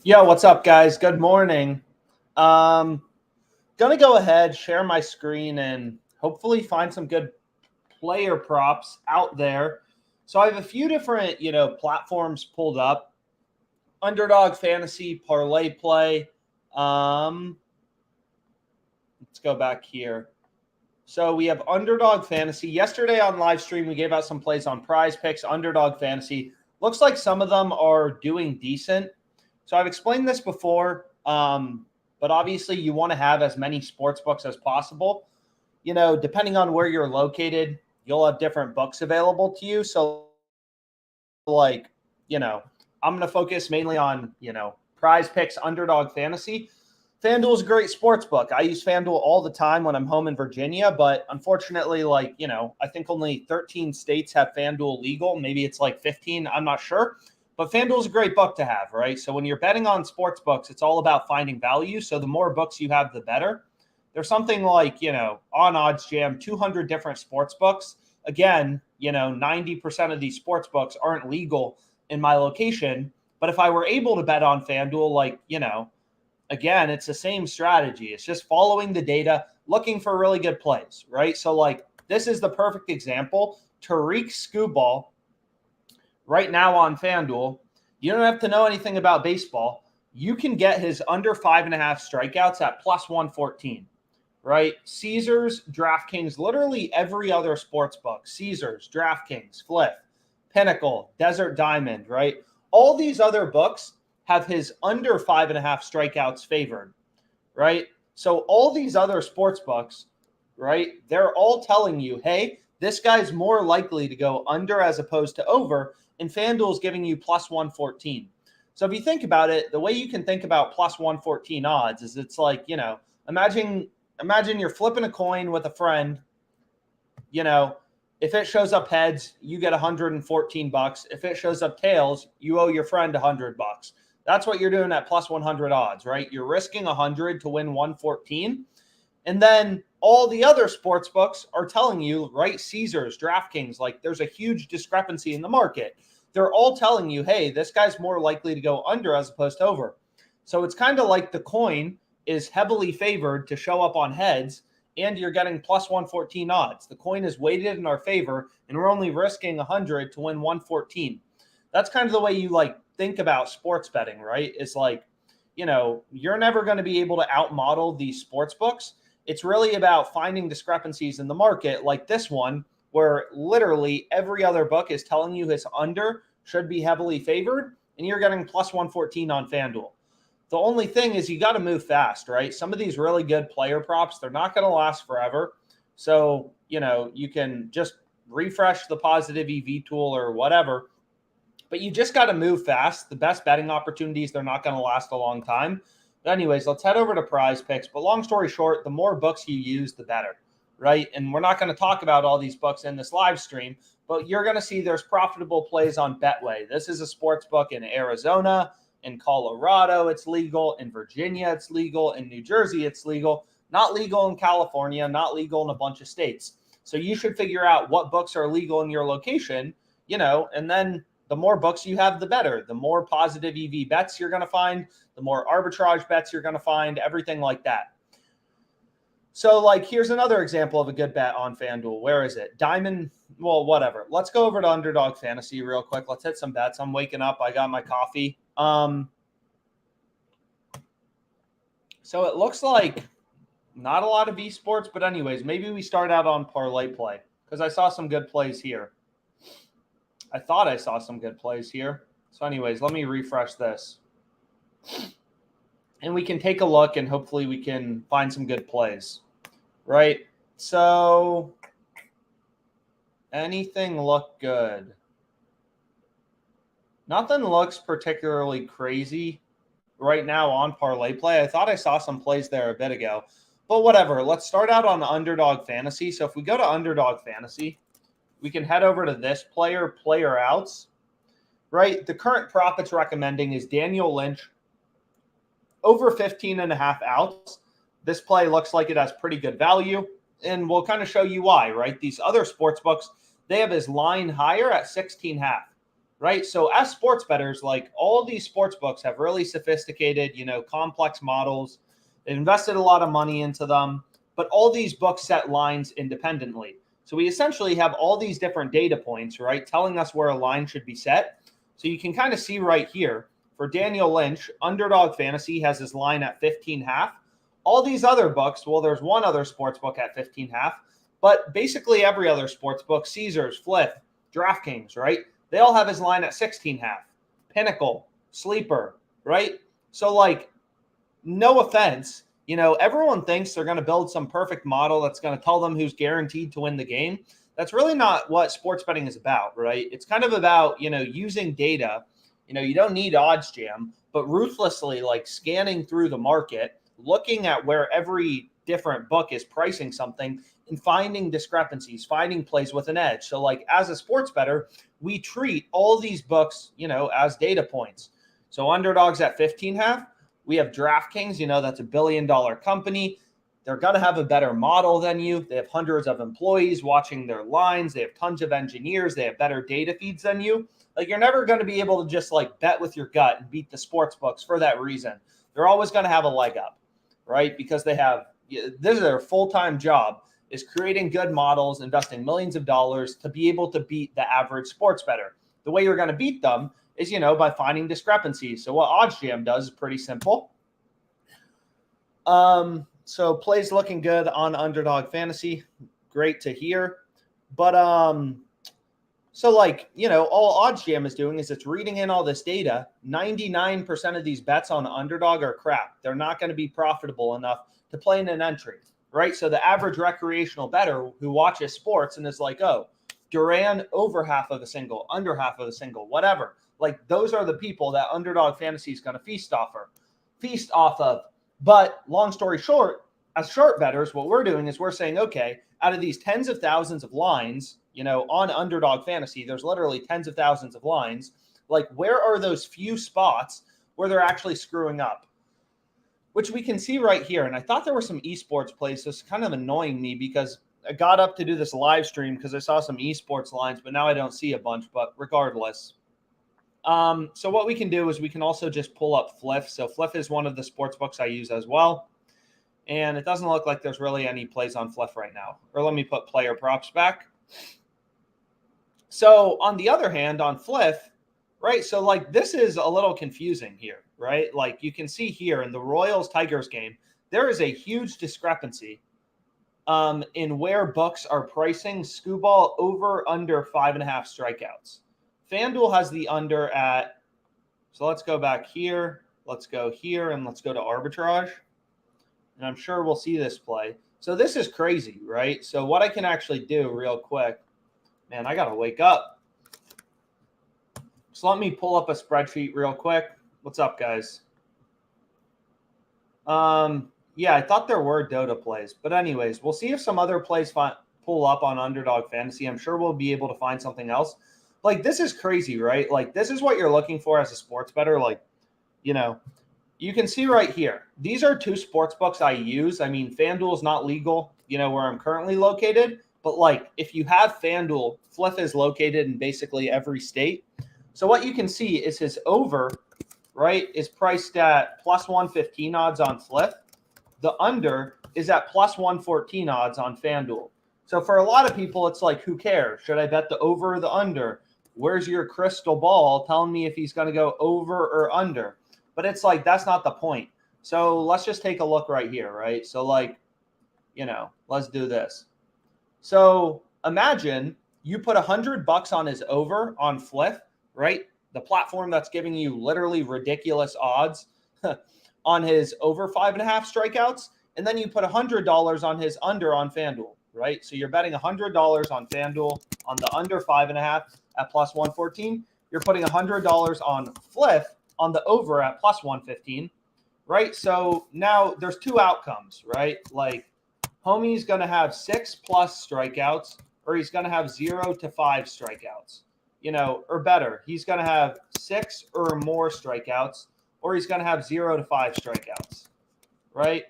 Yo, what's up, guys? Good morning. Um, gonna go ahead, share my screen, and hopefully find some good player props out there. So I have a few different, platforms pulled up. Underdog Fantasy, Parlay Play. Um, let's go back here. So we have Underdog Fantasy. Yesterday on live stream, we gave out some plays on PrizePicks, Underdog Fantasy. Looks like some of them are doing decent. So I've explained this before, but obviously you want to have as many sports books as possible. Depending on where you're located, you'll have different books available to you. So, I'm going to focus mainly on, PrizePicks, Underdog Fantasy. FanDuel is a great sports book. I use FanDuel all the time when I'm home in Virginia, but unfortunately, I think only 13 states have FanDuel legal. Maybe it's like 15. I'm not sure. But FanDuel is a great book to have, right? So when you're betting on sports books, it's all about finding value. So the more books you have, the better. There's something like, on Odds Jam, 200 different sports books. Again, 90% of these sports books aren't legal in my location. But if I were able to bet on FanDuel, again, it's the same strategy. It's just following the data, looking for really good plays, right? So, this is the perfect example. Tariq Skubal, right now on FanDuel, you don't have to know anything about baseball. You can get his under 5.5 strikeouts at plus 114, right? Caesars, DraftKings, literally every other sports book, Caesars, DraftKings, Flip, Pinnacle, Desert Diamond, right? All these other books have his under 5.5 strikeouts favored, right? So all these other sports books, right, they're all telling you, hey, this guy's more likely to go under as opposed to over, and FanDuel is giving you plus 114. So if you think about it, the way you can think about plus 114 odds is it's like, imagine you're flipping a coin with a friend, if it shows up heads, you get $114. If it shows up tails, you owe your friend $100. That's what you're doing at plus 100 odds, right? You're risking 100 to win 114. And then all the other sports books are telling you, right? Caesars, DraftKings, there's a huge discrepancy in the market. They're all telling you, hey, this guy's more likely to go under as opposed to over. So it's kind of like the coin is heavily favored to show up on heads, and you're getting plus 114 odds. The coin is weighted in our favor, and we're only risking 100 to win 114. That's kind of the way you think about sports betting, right? It's you're never going to be able to outmodel these sports books. It's really about finding discrepancies in the market like this one, where literally every other book is telling you his under should be heavily favored, and you're getting plus 114 on FanDuel. The only thing is you got to move fast, right? Some of these really good player props, they're not going to last forever. So, you can just refresh the positive EV tool or whatever, but you just got to move fast. The best betting opportunities, they're not going to last a long time. But anyways, let's head over to PrizePicks. But long story short, the more books you use, the better, right? And we're not going to talk about all these books in this live stream, but you're going to see there's profitable plays on Betway. This is a sports book in Arizona, in Colorado, it's legal. In Virginia, it's legal. In New Jersey, it's legal. Not legal in California, not legal in a bunch of states. So you should figure out what books are legal in your location, and then the more books you have, the better. The more positive EV bets you're going to find, the more arbitrage bets you're going to find, everything like that. So, here's another example of a good bet on FanDuel. Where is it? Diamond, well, whatever. Let's go over to Underdog Fantasy real quick. Let's hit some bets. I'm waking up. I got my coffee. So it looks like not a lot of esports, but anyways, maybe we start out on Parlay Play because I saw some good plays here. I thought I saw some good plays here. So anyways, let me refresh this. And we can take a look and hopefully we can find some good plays, right? So anything look good? Nothing looks particularly crazy right now on Parlay Play. I thought I saw some plays there a bit ago, but whatever. Let's start out on Underdog Fantasy. So if we go to Underdog Fantasy, we can head over to this player outs, right? The current prop it's recommending is Daniel Lynch over 15.5 outs. This play looks like it has pretty good value, and we'll kind of show you why, right? These other sports books, they have his line higher at 16.5, right? So as sports bettors, like all these sports books have really sophisticated, complex models. They've invested a lot of money into them, but all these books set lines independently. So we essentially have all these different data points, right, telling us where a line should be set. So you can kind of see right here for Daniel Lynch, Underdog Fantasy has his line at 15.5. All these other books, well, there's one other sports book at 15.5, but basically every other sports book, Caesars, Fliff, DraftKings, right, they all have his line at 16.5. Pinnacle, Sleeper, right? So like, no offense, everyone thinks they're going to build some perfect model that's going to tell them who's guaranteed to win the game. That's really not what sports betting is about, right? It's kind of about, using data. You don't need odds jam, but ruthlessly like scanning through the market, looking at where every different book is pricing something and finding discrepancies, finding plays with an edge. So like as a sports bettor, we treat all these books, as data points. So Underdog's at 15.5. We have DraftKings, that's $1 billion company. They're going to have a better model than you. They have hundreds of employees watching their lines. They have tons of engineers. They have better data feeds than you. Like you're never going to be able to just like bet with your gut and beat the sports books for that reason. They're always going to have a leg up, right? Because this is their full-time job is creating good models, investing millions of dollars to be able to beat the average sports bettor. The way you're going to beat them is, by finding discrepancies. So what OddsJam does is pretty simple. So plays looking good on Underdog Fantasy. Great to hear. But so like, all OddsJam is doing is it's reading in all this data. 99% of these bets on Underdog are crap. They're not going to be profitable enough to play in an entry, right? So the average recreational bettor who watches sports and is like, oh, Duran over half of a single, under half of a single, whatever. Like those are the people that Underdog Fantasy is going to feast off of. But long story short, as short bettors, what we're doing is we're saying, okay, out of these tens of thousands of lines, on Underdog Fantasy, there's literally tens of thousands of lines. Like where are those few spots where they're actually screwing up? Which we can see right here. And I thought there were some esports plays. So it's kind of annoying me because I got up to do this live stream because I saw some esports lines, but now I don't see a bunch. But regardless. So what we can do is we can also just pull up Fliff. So Fliff is one of the sports books I use as well. And it doesn't look like there's really any plays on Fliff right now. Or let me put player props back. So on the other hand, on Fliff, right? So like this is a little confusing here, right? Like you can see here in the Royals-Tigers game, there is a huge discrepancy in where books are pricing Skubal over under 5.5 strikeouts. FanDuel has the under at, so let's go back here. Let's go here and let's go to arbitrage. And I'm sure we'll see this play. So this is crazy, right? So what I can actually do real quick, man, I got to wake up. So let me pull up a spreadsheet real quick. What's up, guys? Yeah, I thought there were Dota plays. But anyways, we'll see if some other plays pull up on Underdog Fantasy. I'm sure we'll be able to find something else. Like, this is crazy, right? Like, this is what you're looking for as a sports bettor. Like, you can see right here. These are two sports books I use. I mean, FanDuel is not legal, where I'm currently located. But, like, if you have FanDuel, Fliff is located in basically every state. So what you can see is his over, right, is priced at plus 115 odds on Fliff. The under is at plus 114 odds on FanDuel. So for a lot of people, it's like, who cares? Should I bet the over or the under? Where's your crystal ball telling me if he's going to go over or under? But it's like, that's not the point. So let's just take a look right here, right? So like, let's do this. So imagine you put $100 on his over on Fliff, right? The platform that's giving you literally ridiculous odds on his over 5.5 strikeouts. And then you put $100 on his under on FanDuel, right? So you're betting $100 on FanDuel on the under 5.5 at plus 114. You're putting $100 on Fliff on the over at plus 115, right? So now there's two outcomes, right? Like, homie's going to have 6+ strikeouts, or he's going to have 0 to 5 strikeouts, or better. He's going to have 6 or more strikeouts, or he's going to have 0 to 5 strikeouts, right?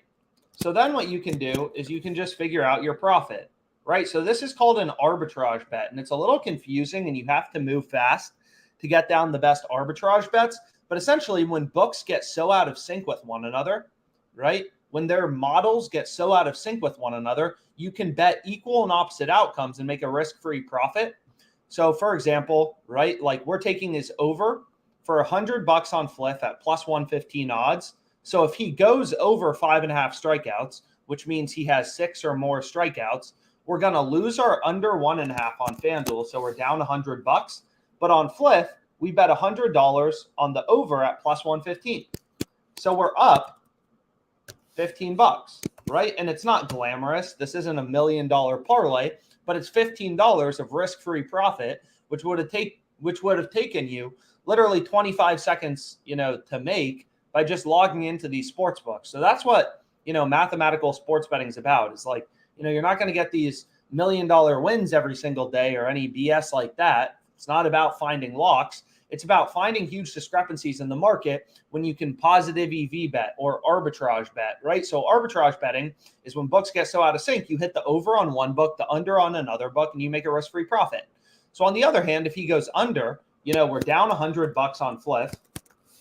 So then what you can do is you can just figure out your profit, right? So this is called an arbitrage bet, and it's a little confusing, and you have to move fast to get down the best arbitrage bets. But essentially, when books get so out of sync with one another, right? When their models get so out of sync with one another, you can bet equal and opposite outcomes and make a risk-free profit. So for example, right, like we're taking his over for $100 on Fliff at plus 115 odds. So if he goes over 5.5 strikeouts, which means he has 6 or more strikeouts, we're going to lose our under 1.5 on FanDuel. So we're down $100. But on Fliff, we bet $100 on the over at plus 115. So we're up $15, right? And it's not glamorous. This isn't $1 million parlay, but it's $15 of risk-free profit, which would have taken you literally 25 seconds, to make by just logging into these sports books. So that's what, mathematical sports betting is about. It's like, you're not going to get these $1 million wins every single day or any BS like that. It's not about finding locks. It's about finding huge discrepancies in the market when you can positive EV bet or arbitrage bet, right? So arbitrage betting is when books get so out of sync, you hit the over on one book, the under on another book, and you make a risk-free profit. So on the other hand, if he goes under, we're down $100 on Fliff,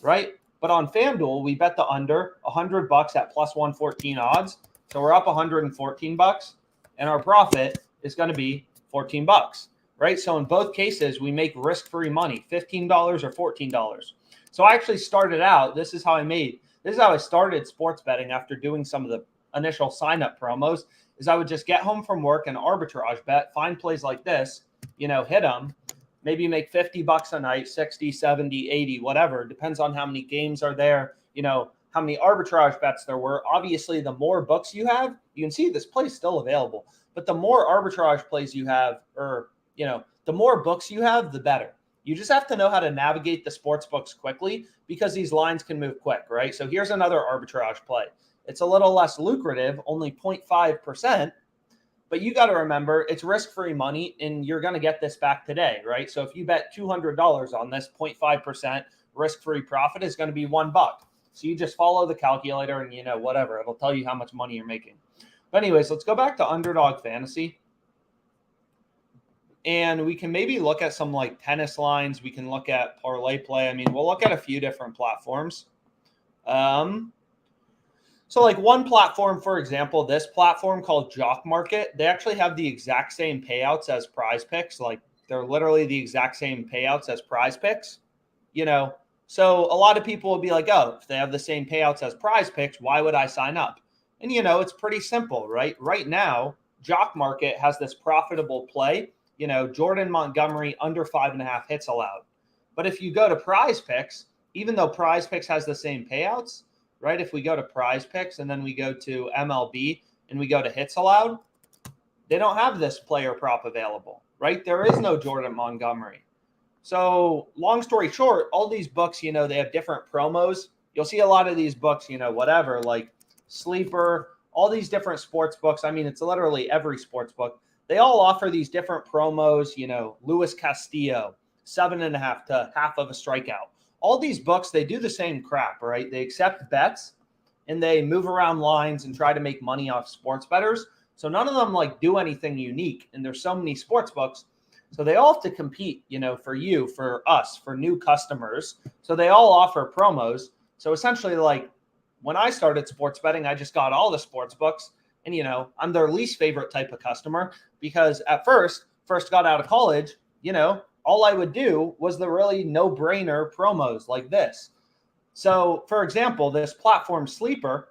right? But on FanDuel, we bet the under $100 at plus 114 odds. So we're up $114, and our profit is going to be $14. Right? So in both cases, we make risk-free money, $15 or $14. So I actually started out, this is how I started sports betting after doing some of the initial sign-up promos, is I would just get home from work and arbitrage bet, find plays like this, hit them, maybe make $50 a night, 60, 70, 80, whatever. Depends on how many games are there, how many arbitrage bets there were. Obviously, the more books you have, you can see this play is still available, but the more arbitrage plays you have, or the more books you have, the better. You just have to know how to navigate the sports books quickly because these lines can move quick, right? So here's another arbitrage play. It's a little less lucrative, only 0.5%, but you got to remember it's risk-free money and you're going to get this back today, right? So if you bet $200 on this, 0.5% risk-free profit is going to be $1. So you just follow the calculator and whatever, it'll tell you how much money you're making. But anyways, let's go back to Underdog Fantasy. And we can maybe look at some like tennis lines. We can look at parlay play. I mean, we'll look at a few different platforms. So like one platform, for example, this platform called Jock Market, they actually have the exact same payouts as PrizePicks. Like they're literally the exact same payouts as PrizePicks, So a lot of people will be like, oh, if they have the same payouts as PrizePicks, why would I sign up? And, it's pretty simple, right? Right now, Jock Market has this profitable play. Jordan Montgomery under 5.5 hits allowed. But if you go to PrizePicks, even though PrizePicks has the same payouts, right? If we go to PrizePicks and then we go to MLB and we go to hits allowed, they don't have this player prop available, right? There is no Jordan Montgomery. So long story short, all these books, they have different promos. You'll see a lot of these books, whatever, like Sleeper, all these different sports books. I mean, it's literally every sports book. They all offer these different promos, Luis Castillo, 7.5 to half of a strikeout. All these books, they do the same crap, right? They accept bets and they move around lines and try to make money off sports bettors. So none of them like do anything unique. And there's so many sports books. So they all have to compete, for you, for us, for new customers. So they all offer promos. So essentially, like when I started sports betting, I just got all the sports books. And, I'm their least favorite type of customer because at first got out of college, all I would do was the really no-brainer promos like this. So, for example, this platform Sleeper,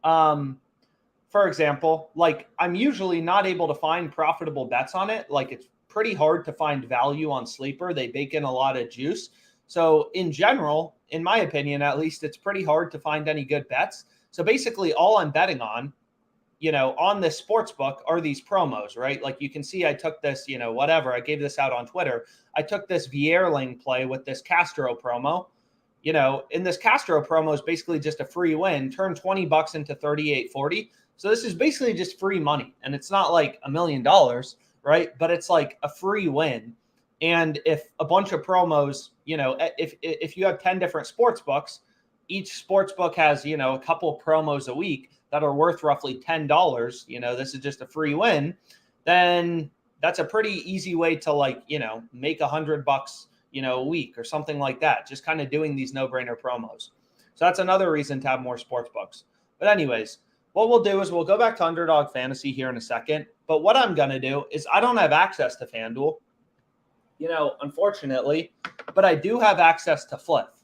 for example, like I'm usually not able to find profitable bets on it. Like it's pretty hard to find value on Sleeper. They bake in a lot of juice. So in general, in my opinion, at least, it's pretty hard to find any good bets. So basically all I'm betting on, on this sports book are these promos, right? Like you can see I took this, whatever. I gave this out on Twitter. I took this Vierling play with this Castro promo. In this Castro promo is basically just a free win, turn $20 into $38.40. So this is basically just free money. And it's not like $1 million, right? But it's like a free win. And if a bunch of promos, if you have 10 different sports books, each sports book has, a couple promos a week that are worth roughly $10, this is just a free win, then that's a pretty easy way to make $100, a week or something like that, just kind of doing these no-brainer promos. So that's another reason to have more sports books. But anyways, what we'll do is we'll go back to Underdog Fantasy here in a second. But what I'm going to do is I don't have access to FanDuel, unfortunately, but I do have access to Flip,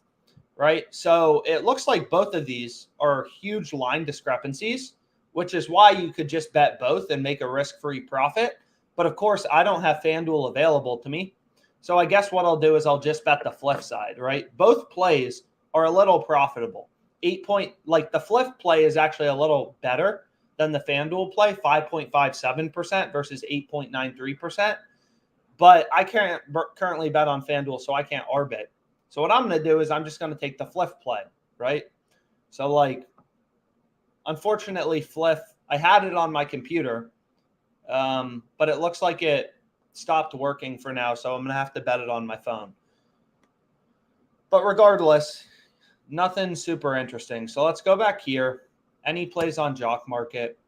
right? So it looks like both of these are huge line discrepancies, which is why you could just bet both and make a risk-free profit. But of course, I don't have FanDuel available to me. So I guess what I'll do is I'll just bet the Flip side, right? Both plays are a little profitable. The Flip play is actually a little better than the FanDuel play, 5.57% versus 8.93%. But I can't currently bet on FanDuel, so I can't arbit. So what I'm going to do is I'm just going to take the Flip play, right? So unfortunately, Flip, I had it on my computer, but it looks like it stopped working for now, so I'm going to have to bet it on my phone. But regardless, nothing super interesting. So let's go back here. Any plays on Jock Market.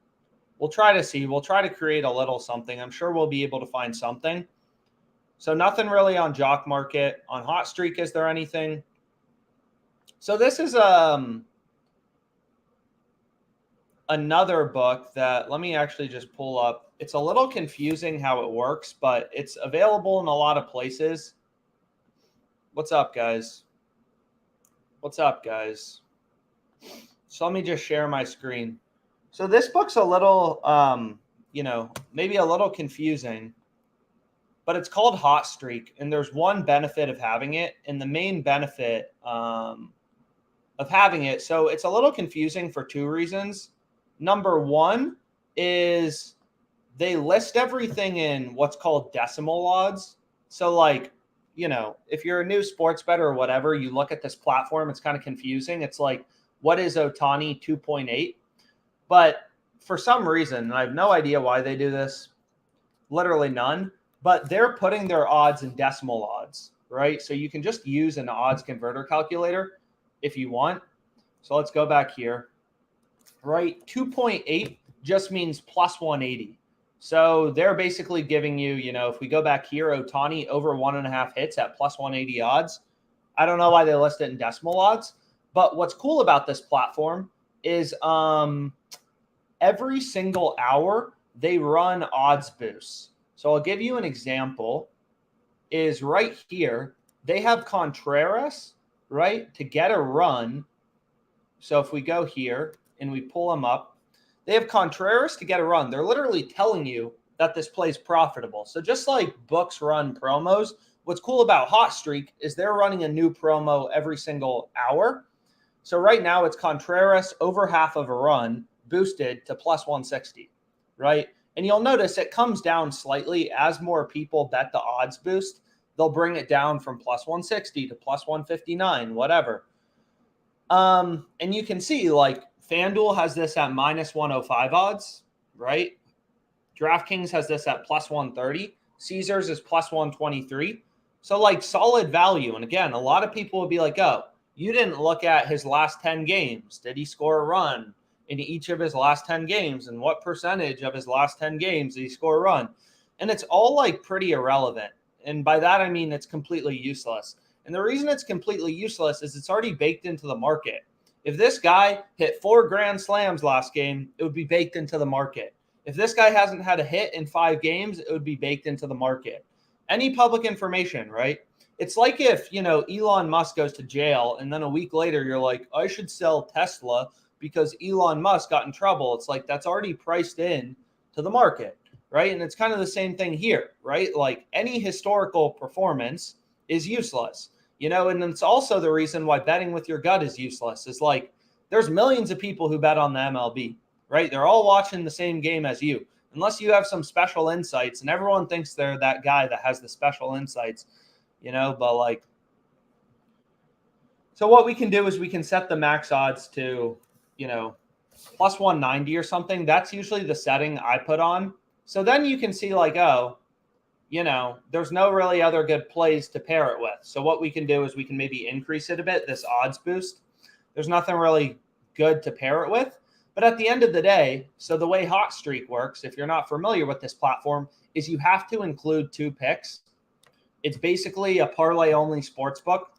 We'll try to create a little something. I'm sure we'll be able to find something. So nothing really on Jock Market. On Hot Streak, is there anything? So this is another book that, let me actually just pull up. It's a little confusing how it works, but it's available in a lot of places. What's up, guys? So let me just share my screen. So this book's a little, maybe a little confusing, but it's called Hot Streak, and there's one benefit of having it, and the main benefit of having it. So it's a little confusing for two reasons. Number one is they list everything in what's called decimal odds. So if you're a new sports bettor or whatever, you look at this platform, it's kind of confusing. It's like, what is Ohtani 2.8? But for some reason, I have no idea why they do this, literally none, but they're putting their odds in decimal odds, right? So you can just use an odds converter calculator if you want. So let's go back here, right? 2.8 just means plus 180. So they're basically giving you, if we go back here, Ohtani over 1.5 hits at plus 180 odds. I don't know why they list it in decimal odds, but what's cool about this platform is every single hour they run odds boosts. So I'll give you an example is right here. They have Contreras, right, to get a run. So if we go here and we pull them up, they have Contreras to get a run. They're literally telling you that this play is profitable. So just like books run promos, what's cool about Hot Streak is they're running a new promo every single hour. So right now it's Contreras over half of a run boosted to plus 160, right? And you'll notice it comes down slightly as more people bet the odds boost. They'll bring it down from plus 160 to plus 159, whatever. And you can see FanDuel has this at minus 105 odds, right? DraftKings has this at plus 130. Caesars is plus 123. So solid value. And again, a lot of people would be like, oh, you didn't look at his last 10 games. Did he score a run in each of his last 10 games? And what percentage of his last 10 games did he score a run? And it's all pretty irrelevant. And by that, I mean, it's completely useless. And the reason it's completely useless is it's already baked into the market. If this guy hit 4 grand slams last game, it would be baked into the market. If this guy hasn't had a hit in 5 games, it would be baked into the market. Any public information, right? It's like if, Elon Musk goes to jail and then a week later you're like, I should sell Tesla because Elon Musk got in trouble. It's like that's already priced in to the market, right? And it's kind of the same thing here, right? Any historical performance is useless. And it's also the reason why betting with your gut is useless. Is there's millions of people who bet on the MLB, right? They're all watching the same game as you. Unless you have some special insights, and everyone thinks they're that guy that has the special insights, but so what we can do is we can set the max odds to, plus 190 or something. That's usually the setting I put on. So then you can see there's no really other good plays to pair it with. So what we can do is we can maybe increase it a bit, this odds boost. There's nothing really good to pair it with. But at the end of the day, so the way Hot Streak works, if you're not familiar with this platform, is you have to include 2 picks. It's basically a parlay-only sports book,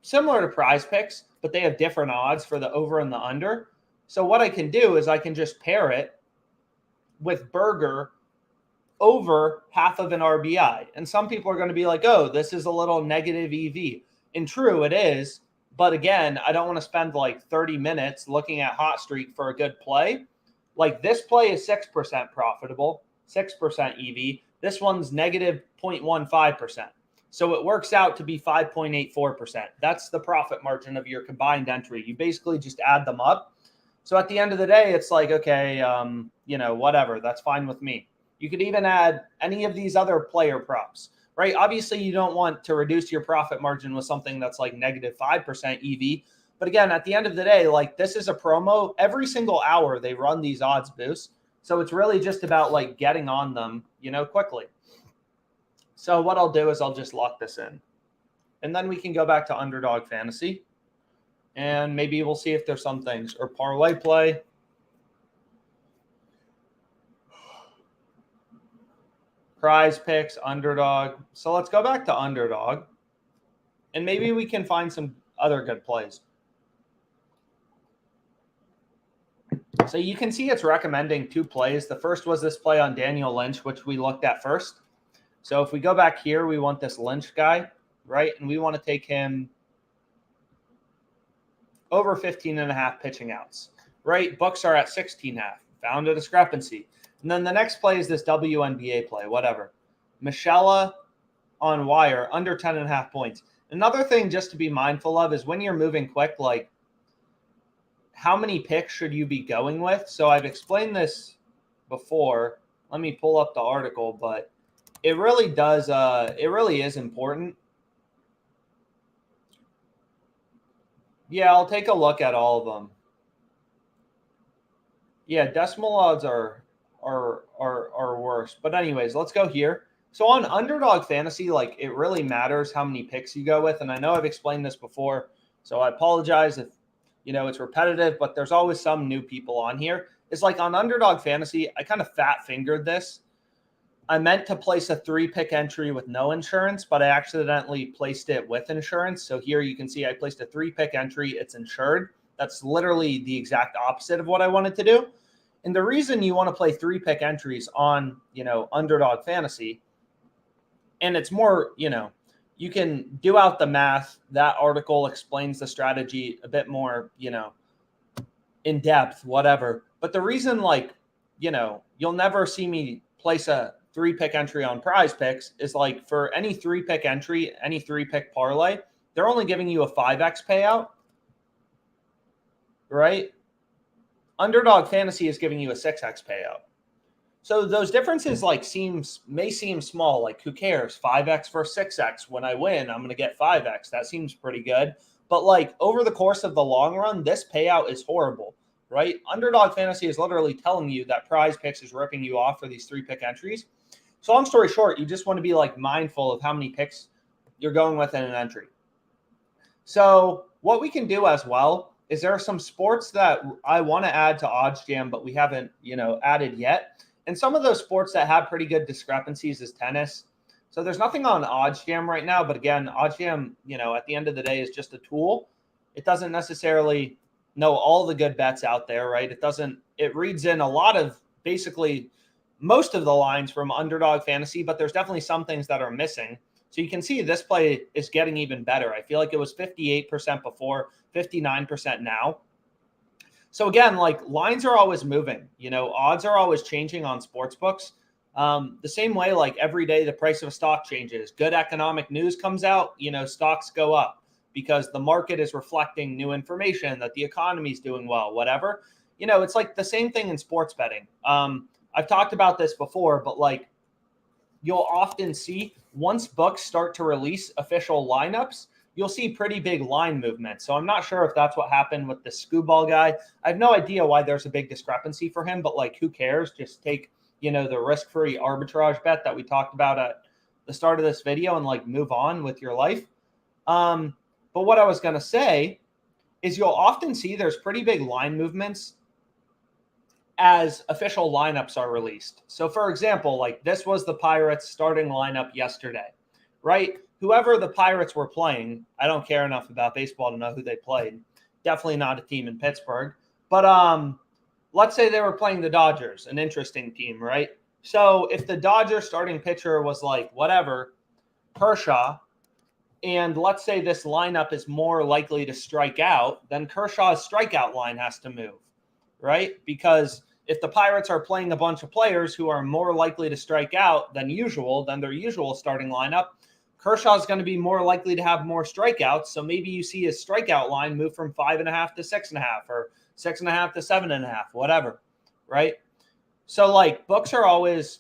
similar to PrizePicks, but they have different odds for the over and the under. So what I can do is I can just pair it with Burger over half of an RBI. And some people are going to be like, oh, this is a little negative EV. And true, it is. But again, I don't want to spend like 30 minutes looking at Hot Streak for a good play. Like this play is 6% profitable, 6% EV. This one's negative 0.15%. So it works out to be 5.84%. That's the profit margin of your combined entry. You basically just add them up. So at the end of the day, it's like, okay, whatever. That's fine with me. You could even add any of these other player props, right? Obviously, you don't want to reduce your profit margin with something that's like negative 5% EV. But again, at the end of the day, like this is a promo. Every single hour they run these odds boosts. So it's really just about like getting on them, quickly. So what I'll do is I'll just lock this in. And then we can go back to Underdog Fantasy. And maybe we'll see if there's some things. Or parlay play. PrizePicks, Underdog. So let's go back to Underdog. And maybe we can find some other good plays. So you can see it's recommending 2 plays. The first was this play on Daniel Lynch, which we looked at first. So if we go back here, we want this Lynch guy, right? And we want to take him over 15.5 pitching outs, right? Books are at 16.5. Found a discrepancy. And then the next play is this WNBA play, whatever. Michelle on wire, under 10.5 points. Another thing just to be mindful of is when you're moving quick, like how many picks should you be going with? So I've explained this before. Let me pull up the article, but it really does. It really is important. Yeah, I'll take a look at all of them. Yeah, decimal odds are worse. But anyways, let's go here. So on Underdog Fantasy, like it really matters how many picks you go with. And I know I've explained this before, so I apologize if it's repetitive, but there's always some new people on here. It's like on Underdog Fantasy, I kind of fat fingered this. I meant to place a 3-pick entry with no insurance, but I accidentally placed it with insurance. So here you can see I placed a 3-pick entry. It's insured. That's literally the exact opposite of what I wanted to do. And the reason you want to play 3-pick entries on, Underdog Fantasy, and it's more, you can do out the math. That article explains the strategy a bit more, in depth, whatever. But the reason, you'll never see me place a 3-pick entry on PrizePicks is like for any 3-pick entry, any 3-pick parlay, they're only giving you a 5x payout, right? Underdog Fantasy is giving you a 6x payout. So those differences may seem small. Like who cares? 5x versus 6x. When I win, I'm going to get 5x. That seems pretty good. But like over the course of the long run, this payout is horrible, right? Underdog Fantasy is literally telling you that PrizePicks is ripping you off for these 3-pick entries. So long story short, you just want to be like mindful of how many picks you're going with in an entry. So what we can do as well is there are some sports that I want to add to OddsJam, but we haven't, added yet. And some of those sports that have pretty good discrepancies is tennis. So there's nothing on OddsJam right now, but again, OddsJam, at the end of the day is just a tool. It doesn't necessarily know all the good bets out there, right? It reads in a lot of basically most of the lines from Underdog Fantasy, but there's definitely some things that are missing. So you can see this play is getting even better. I feel like it was 58% before, 59% now. So again, like lines are always moving, odds are always changing on sports books. The same way, like every day, the price of a stock changes. Good economic news comes out, stocks go up because the market is reflecting new information that the economy is doing well, whatever. It's like the same thing in sports betting. I've talked about this before, but like you'll often see once books start to release official lineups, you'll see pretty big line movement. So I'm not sure if that's what happened with the Scooball guy. I have no idea why there's a big discrepancy for him, but like who cares? Just take, the risk-free arbitrage bet that we talked about at the start of this video and like move on with your life. But what I was going to say is you'll often see there's pretty big line movements as official lineups are released. So for example, like this was the Pirates starting lineup yesterday. right? Whoever the Pirates were playing, I don't care enough about baseball to know who they played. Definitely not a team in Pittsburgh. But let's say they were playing the Dodgers, an interesting team, right? So if the Dodgers starting pitcher was like whatever, Kershaw, and let's say this lineup is more likely to strike out, then Kershaw's strikeout line has to move, right? Because if the Pirates are playing a bunch of players who are more likely to strike out than their usual starting lineup, Kershaw's going to be more likely to have more strikeouts. So maybe you see his strikeout line move from 5.5 to 6.5 or 6.5 to 7.5, whatever, right? So like books are always,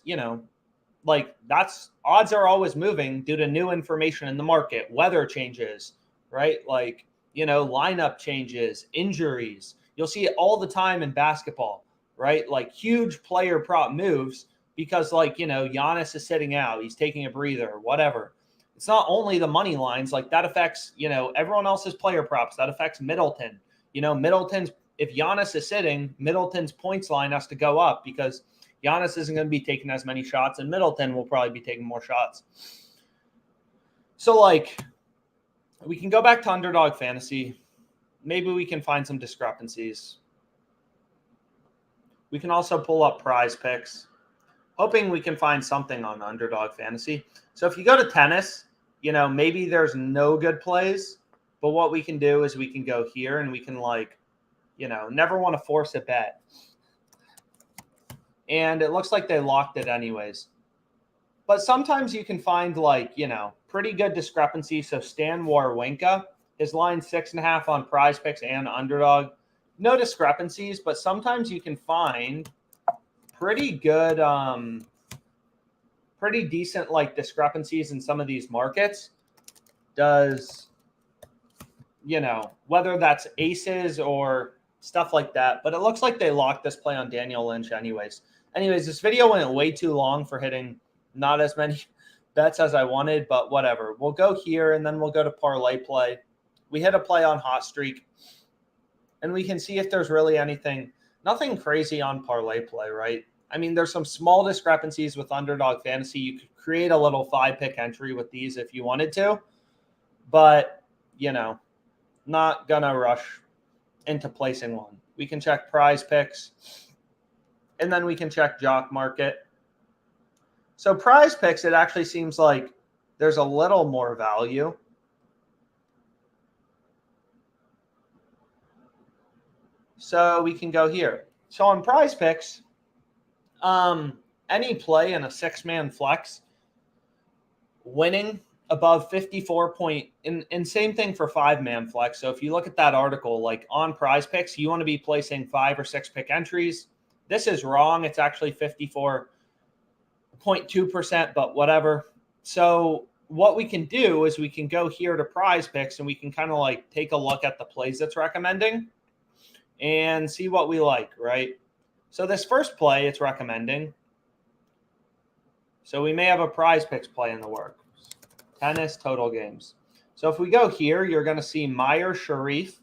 like that's odds are always moving due to new information in the market, weather changes, right? Like, lineup changes, injuries. You'll see it all the time in basketball, right? Like huge player prop moves because Giannis is sitting out, he's taking a breather, whatever. It's not only the money lines, like that affects, everyone else's player props. That affects Middleton. Middleton's if Giannis is sitting, Middleton's points line has to go up because Giannis isn't going to be taking as many shots, and Middleton will probably be taking more shots. So, we can go back to Underdog Fantasy. Maybe we can find some discrepancies. We can also pull up PrizePicks, hoping we can find something on Underdog Fantasy. So if you go to tennis, maybe there's no good plays, but what we can do is we can go here and we can never want to force a bet. And it looks like they locked it anyways. But sometimes you can find pretty good discrepancy. So Stan Wawrinka, his line 6.5 on PrizePicks and Underdog. No discrepancies, but sometimes you can find pretty good, pretty decent discrepancies in some of these markets. Does, whether that's aces or stuff like that. But it looks like they locked this play on Daniel Lynch anyways. This video went way too long for hitting not as many bets as I wanted, but whatever. We'll go here, and then we'll go to parlay play. We hit a play on hot streak, and we can see if there's really nothing crazy on parlay play, right? There's some small discrepancies with Underdog Fantasy. You could create a little 5-pick entry with these if you wanted to, but, not going to rush into placing one. We can check PrizePicks, and then we can check Jock Market. So PrizePicks, it actually seems like there's a little more value. So we can go here. So on PrizePicks, any play in a 6-man flex winning above 54 and same thing for 5-man flex. So if you look at that article, on PrizePicks, you want to be placing 5 or 6 pick entries. This is wrong. It's actually 54.2%, but whatever. So what we can do is we can go here to PrizePicks and we can kind of take a look at the plays it's recommending and see what we like, right? So this first play it's recommending. So we may have a PrizePicks play in the works. Tennis total games. So if we go here, you're going to see Meyer Sharif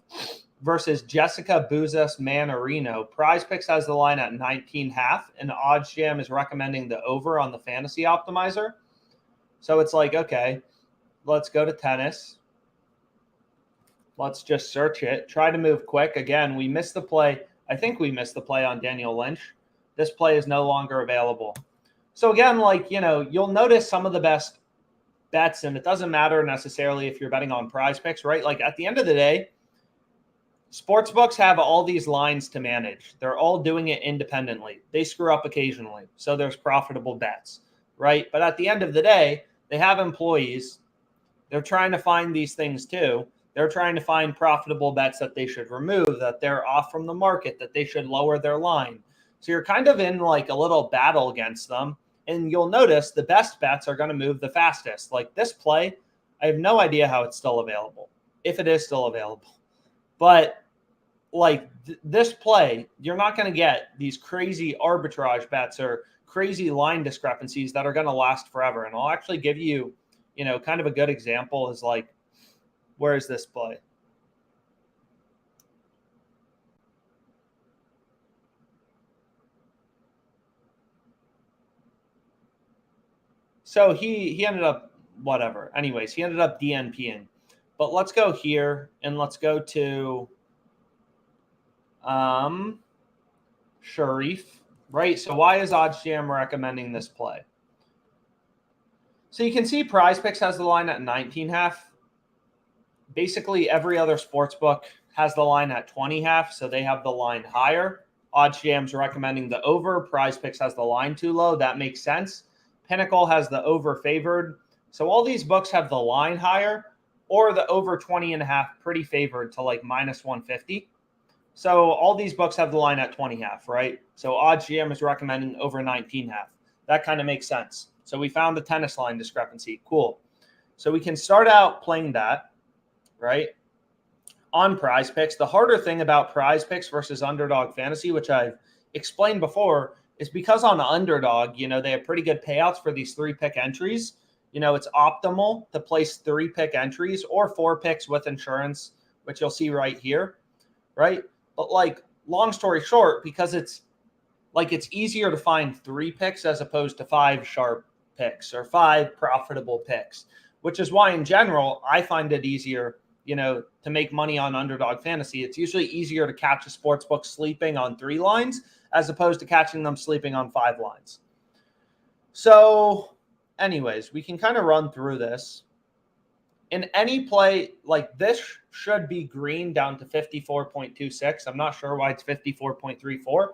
versus Jessica Buzas Manarino. PrizePicks has the line at 19.5, and OddsJam is recommending the over on the fantasy optimizer. So it's okay, let's go to tennis. Let's just search it. Try to move quick. Again, we missed the play. I think we missed the play on Daniel Lynch. This play is no longer available. So again, you'll notice some of the best bets, and it doesn't matter necessarily if you're betting on PrizePicks, right? At the end of the day, sportsbooks have all these lines to manage. They're all doing it independently. They screw up occasionally, so there's profitable bets, right? But at the end of the day, they have employees. They're trying to find these things too. They're trying to find profitable bets that they should remove, that they're off from the market, that they should lower their line. So you're kind of in a little battle against them. And you'll notice the best bets are going to move the fastest. This play, I have no idea how it's still available, if it is still available. But this play, you're not going to get these crazy arbitrage bets or crazy line discrepancies that are going to last forever. And I'll actually give you, kind of a good example is where is this play? So he ended up whatever. Anyways, he ended up DNPing. But let's go here and let's go to Sharif, right? So why is OddsJam recommending this play? So you can see PrizePicks has the line at 19.5. Basically, every other sportsbook has the line at 20.5, so they have the line higher. OddsJam's recommending the over. PrizePicks has the line too low. That makes sense. Pinnacle has the over favored. So all these books have the line higher or the over 20.5 pretty favored to like minus 150. So all these books have the line at 20.5, right? So OddsJam is recommending over 19.5. That kind of makes sense. So we found the tennis line discrepancy. Cool. So we can start out playing that, right? On PrizePicks. The harder thing about PrizePicks versus Underdog Fantasy, which I've explained before, is because on Underdog, they have pretty good payouts for these 3-pick entries. It's optimal to place 3-pick entries or 4 picks with insurance, which you'll see right here, right? But like, long story short, because it's easier to find 3 picks as opposed to 5 sharp picks or 5 profitable picks, which is why in general, I find it easier, to make money on Underdog Fantasy. It's usually easier to catch a sportsbook sleeping on 3 lines as opposed to catching them sleeping on 5 lines. So anyways, we can kind of run through this. In any play, like this should be green down to 54.26. I'm not sure why it's 54.34,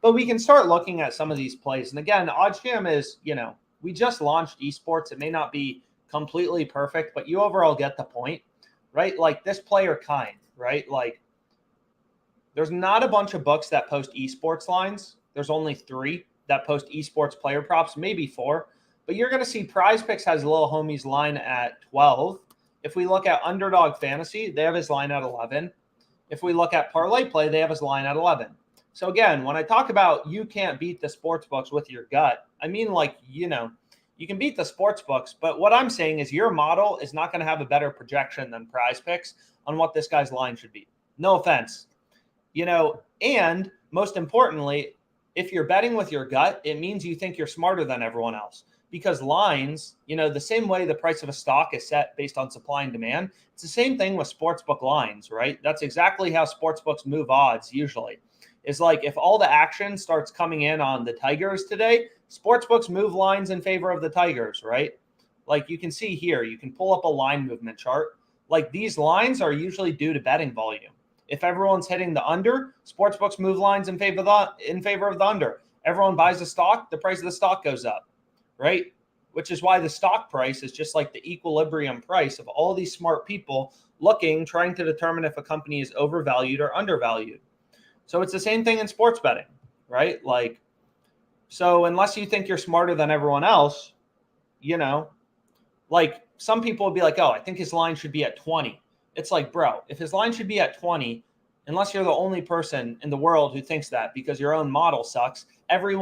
but we can start looking at some of these plays. And again, OddsJam is, we just launched esports. It may not be completely perfect, but you overall get the point, right? Like this player kind, right? Like there's not a bunch of books that post esports lines. There's only 3 that post esports player props, maybe 4. But you're going to see PrizePicks has a little homie's line at 12. If we look at Underdog Fantasy, they have his line at 11. If we look at Parlay Play, they have his line at 11. So again, when I talk about you can't beat the sports books with your gut, I mean like, you can beat the sports books, but what I'm saying is your model is not going to have a better projection than PrizePicks on what this guy's line should be. No offense. And most importantly, if you're betting with your gut, it means you think you're smarter than everyone else. Because lines, the same way the price of a stock is set based on supply and demand, it's the same thing with sportsbook lines, right? That's exactly how sportsbooks move odds usually. Is like if all the action starts coming in on the Tigers today, sportsbooks move lines in favor of the Tigers, right? Like you can see here, you can pull up a line movement chart. Like these lines are usually due to betting volume. If everyone's hitting the under, sportsbooks move lines in favor of the under. Everyone buys a stock, the price of the stock goes up, right? Which is why the stock price is just like the equilibrium price of all these smart people trying to determine if a company is overvalued or undervalued. So it's the same thing in sports betting, right? Like, so unless you think you're smarter than everyone else, like some people would be like, oh, I think his line should be at 20. It's like, bro, if his line should be at 20, unless you're the only person in the world who thinks that because your own model sucks, every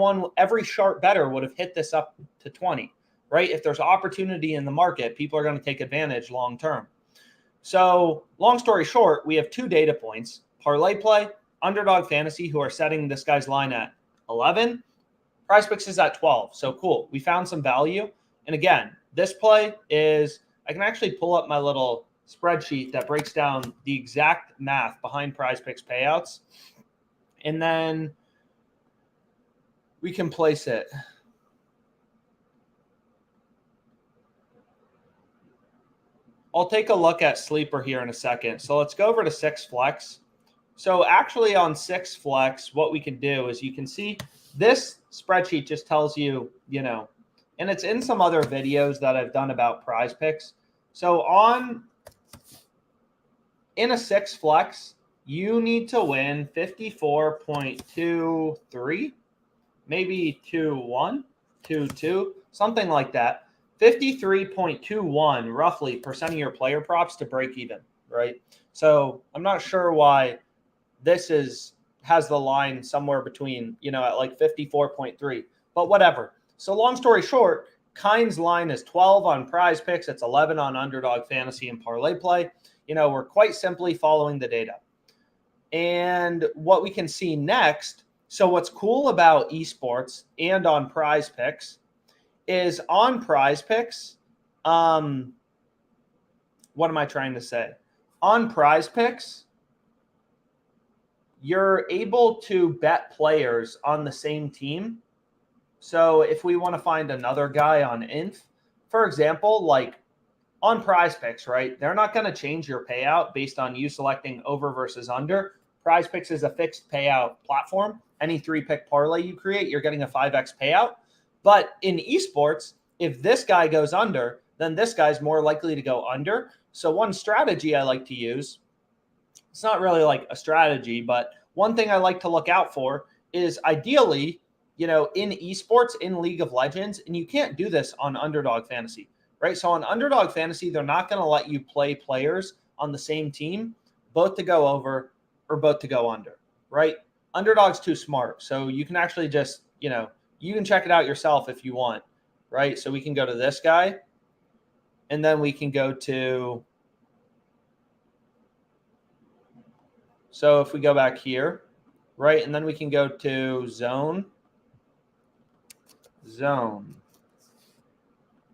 sharp bettor would have hit this up to 20, right? If there's opportunity in the market, people are going to take advantage long term. So long story short, we have 2 data points, Parlay Play, Underdog Fantasy, who are setting this guy's line at 11. PrizePicks is at 12. So cool. We found some value. And again, this play is, I can actually pull up my little spreadsheet that breaks down the exact math behind PrizePicks payouts. And then we can place it. I'll take a look at Sleeper here in a second. So let's go over to 6 Flex. So actually on 6 Flex, what we can do is you can see this spreadsheet just tells you, and it's in some other videos that I've done about PrizePicks. So in a 6 Flex, you need to win 54.23, maybe 2-1, 2-2, something like that. 53.21 roughly percent of your player props to break even, right? So I'm not sure why this has the line somewhere between, at like 54.3, but whatever. So long story short, Kind's line is 12 on PrizePicks. It's 11 on Underdog Fantasy and Parlay Play. We're quite simply following the data. And what we can see next, so what's cool about esports and on PrizePicks is on PrizePicks, What am I trying to say? On PrizePicks, you're able to bet players on the same team. So if we want to find another guy on Inf, for example, like on PrizePicks, right? They're not going to change your payout based on you selecting over versus under. PrizePicks is a fixed payout platform. Any 3-pick parlay you create, you're getting a 5x payout. But in esports, if this guy goes under, then this guy's more likely to go under. So one strategy I like to use, it's not really like a strategy, but one thing I like to look out for is ideally, in esports, in League of Legends, and you can't do this on Underdog Fantasy, right? So on Underdog Fantasy, they're not going to let you play players on the same team, both to go over or both to go under, right? Underdog's too smart. So you can actually just, you can check it out yourself if you want, right? So we can go to this guy, and then we can go to, so if we go back here, right, and then we can go to zone,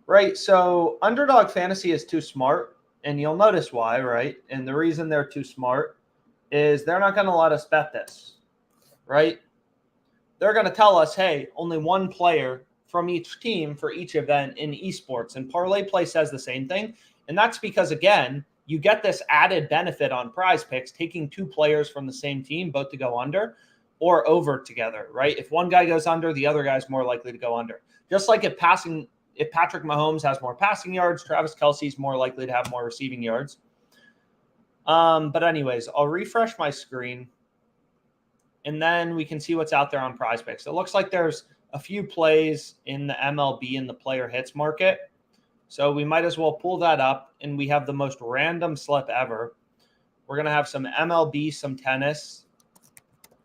right? So Underdog Fantasy is too smart, and you'll notice why, right? And the reason they're too smart is they're not going to let us bet this, right? They're going to tell us, hey, only one player from each team for each event in esports. And Parlay Play says the same thing. And that's because, again, you get this added benefit on PrizePicks, taking 2 players from the same team, both to go under or over together, right? If one guy goes under, the other guy's more likely to go under. Just like if Patrick Mahomes has more passing yards, Travis Kelce's more likely to have more receiving yards. But anyways, I'll refresh my screen, and then we can see what's out there on PrizePicks. It looks like there's a few plays in the MLB in the player hits market. So we might as well pull that up, and we have the most random slip ever. We're going to have some MLB, some tennis.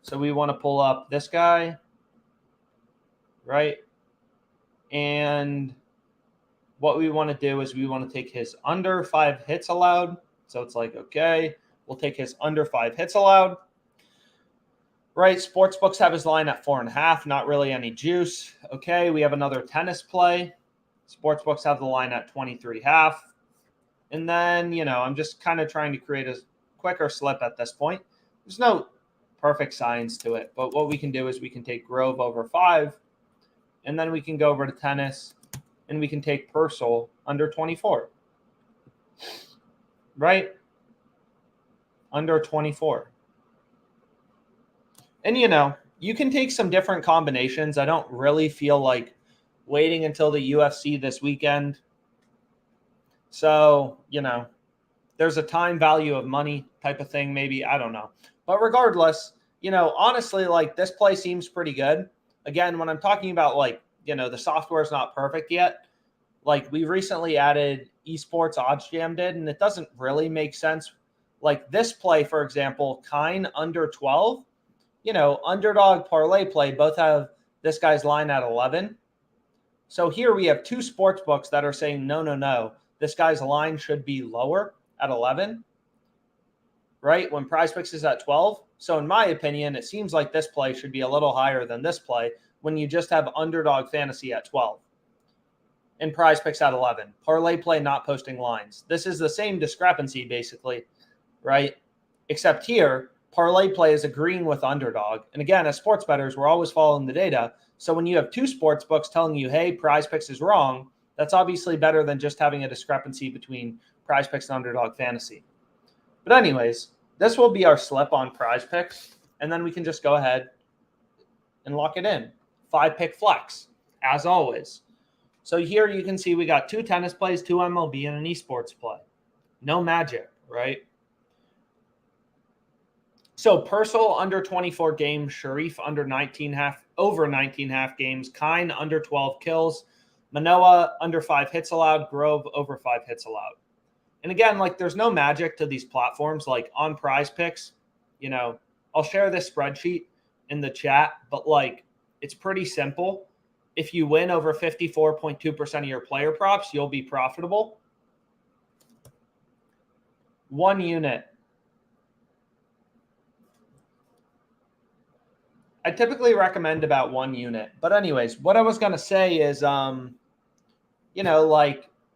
So we want to pull up this guy, right? And what we want to do is we want to take his under 5 hits allowed. So it's like, okay, we'll take his under 5 hits allowed. Right, sportsbooks have his line at 4.5, not really any juice. Okay, we have another tennis play. Sportsbooks have the line at 23.5. And then, I'm just kind of trying to create a quicker slip at this point. There's no perfect science to it, but what we can do is we can take Grove over 5, and then we can go over to tennis, and we can take Purcell under 24. Right? Under 24. And, you can take some different combinations. I don't really feel like waiting until the UFC this weekend. So, there's a time value of money type of thing, maybe. I don't know. But regardless, honestly, like this play seems pretty good. Again, when I'm talking about the software is not perfect yet, like we recently added esports OddsJam did, and it doesn't really make sense. Like this play, for example, Kine under 12. Underdog, Parlay Play both have this guy's line at 11. So here we have 2 sports books that are saying, no, this guy's line should be lower at 11, right? When PrizePicks is at 12. So in my opinion, it seems like this play should be a little higher than this play when you just have Underdog Fantasy at 12 and PrizePicks at 11. Parlay Play not posting lines. This is the same discrepancy basically, right? Except here, Parlay Play is agreeing with Underdog. And again, as sports bettors, we're always following the data. So when you have 2 sports books telling you, hey, PrizePicks is wrong, that's obviously better than just having a discrepancy between PrizePicks and Underdog Fantasy. But anyways, this will be our slip on PrizePicks, and then we can just go ahead and lock it in. 5-pick flex, as always. So here you can see we got 2 tennis plays, 2 MLB, and an esports play. No magic, right? So Purcell under 24 games, Sharif under 19.5, over 19.5 games, Kine under 12 kills, Manoa under 5 hits allowed, Grove over 5 hits allowed. And again, there's no magic to these platforms. Like on PrizePicks, I'll share this spreadsheet in the chat, but it's pretty simple. If you win over 54.2% of your player props, you'll be profitable. 1 unit. I typically recommend about 1 unit. But anyways, what I was going to say is, there's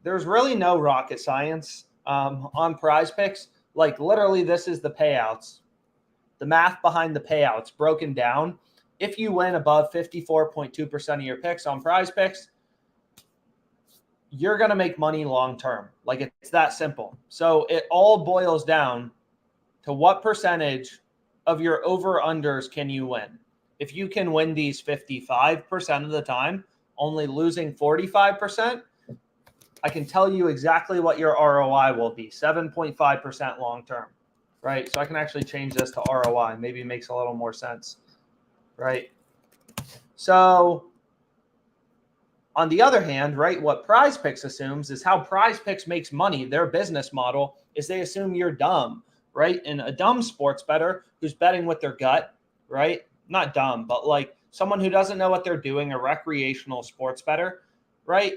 there's really no rocket science on PrizePicks. Like literally, this is the payouts, the math behind the payouts broken down. If you win above 54.2% of your picks on PrizePicks, you're going to make money long term. Like it's that simple. So it all boils down to what percentage of your over-unders can you win. If you can win these 55% of the time, only losing 45%, I can tell you exactly what your ROI will be, 7.5% long-term, right? So I can actually change this to ROI. Maybe it makes a little more sense, right? So on the other hand, right, what PrizePicks assumes is how PrizePicks makes money. Their business model is they assume you're dumb, right? And a dumb sports bettor who's betting with their gut, right? Not dumb, but like someone who doesn't know what they're doing, a recreational sports bettor, right?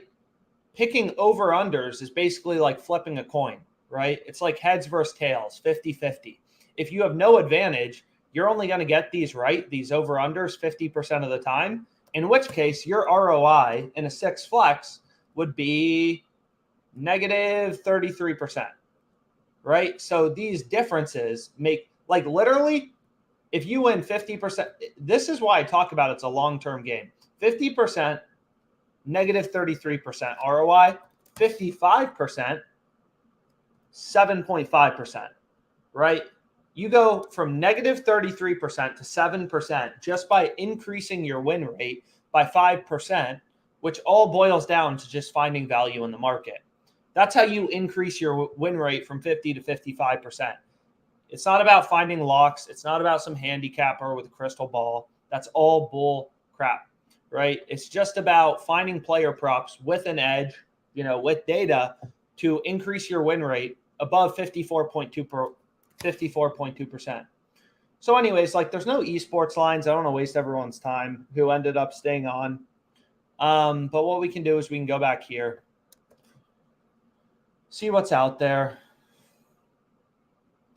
Picking over-unders is basically like flipping a coin, right? It's like heads versus tails, 50-50. If you have no advantage, you're only going to get these right, these over-unders 50% of the time, in which case your ROI in a 6 flex would be negative 33%, right? So these differences make, like literally, if you win 50%, this is why I talk about it's a long-term game. 50%, negative 33% ROI, 55%, 7.5%, right? You go from negative 33% to 7% just by increasing your win rate by 5%, which all boils down to just finding value in the market. That's how you increase your win rate from 50 to 55%. It's not about finding locks. It's not about some handicapper with a crystal ball. That's all bull crap, right? It's just about finding player props with an edge, with data to increase your win rate above 54.2%. So anyways, like there's no esports lines. I don't want to waste everyone's time who ended up staying on. But what we can do is we can go back here, see what's out there.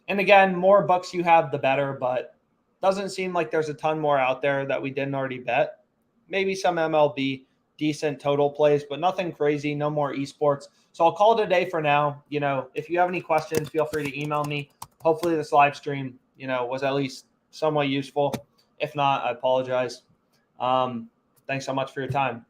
And again, more bucks you have, the better, but doesn't seem like there's a ton more out there that we didn't already bet. Maybe some MLB, decent total plays, but nothing crazy, no more esports. So I'll call it a day for now. If you have any questions, feel free to email me. Hopefully this live stream, was at least somewhat useful. If not, I apologize. Thanks so much for your time.